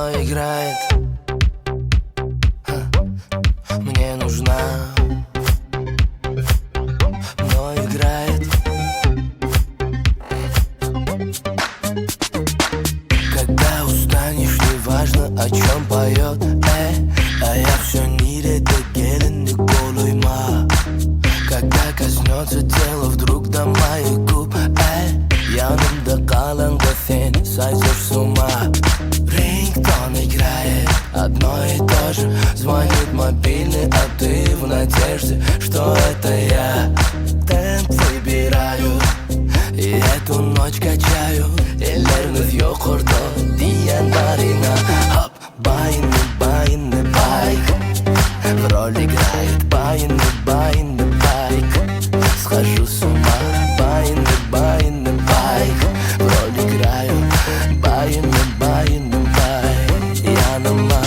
мной играет. Мне нужна, мной играет. Когда устанешь, неважно, о чем поет, а я все нерede gelinlik olayım. Когда коснется тела вдруг до моих губ, yanımda kalan da seni сойдешь с ума. Рингтон играет одно и то же, звонит мобильный, а ты в надежде, что это я. Темп выбираю и эту ночь качаю. Elleriniz yok orada diyen barina. Хоп, байны, байны, байк. В роль играет байны, байны, байк. Схожу с ума, байны, байны, байк. В роль играю байны, байны, байк. Yanıma.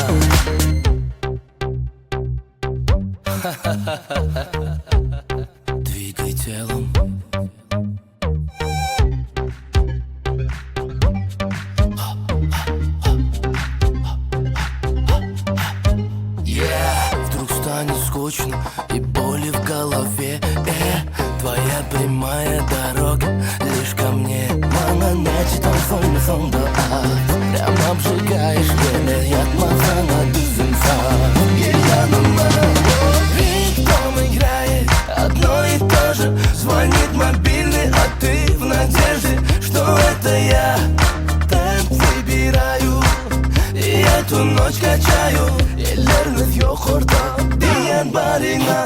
Двигай телом. Вдруг станет скучно и боли в голове. Твоя прямая дорога лишь ко мне. Мама начитал сон сонда. Прям обжигаешь меня, yakmasan düzüm sağ. Gel yanıma. Рингтон играет одно и то же, звонит мобильный, а ты в надежде, что это я. Темп выбираю и эту ночь качаю. Elleriniz yok orada diyen barina.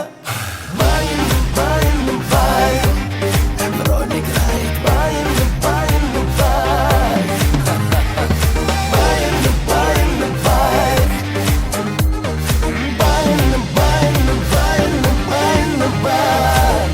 Bayım, bayım, bayım. Rol играет bayım, bayım, bayım. Bayım, bayım, bayım. Bayım, bayım, bayım, bayım, bayım.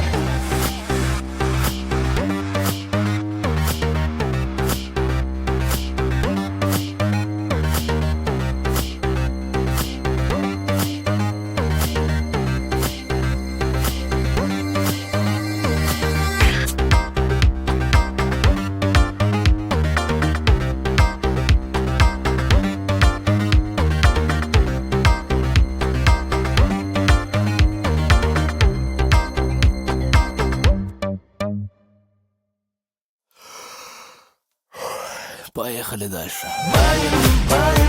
Поехали дальше. Байм, байм.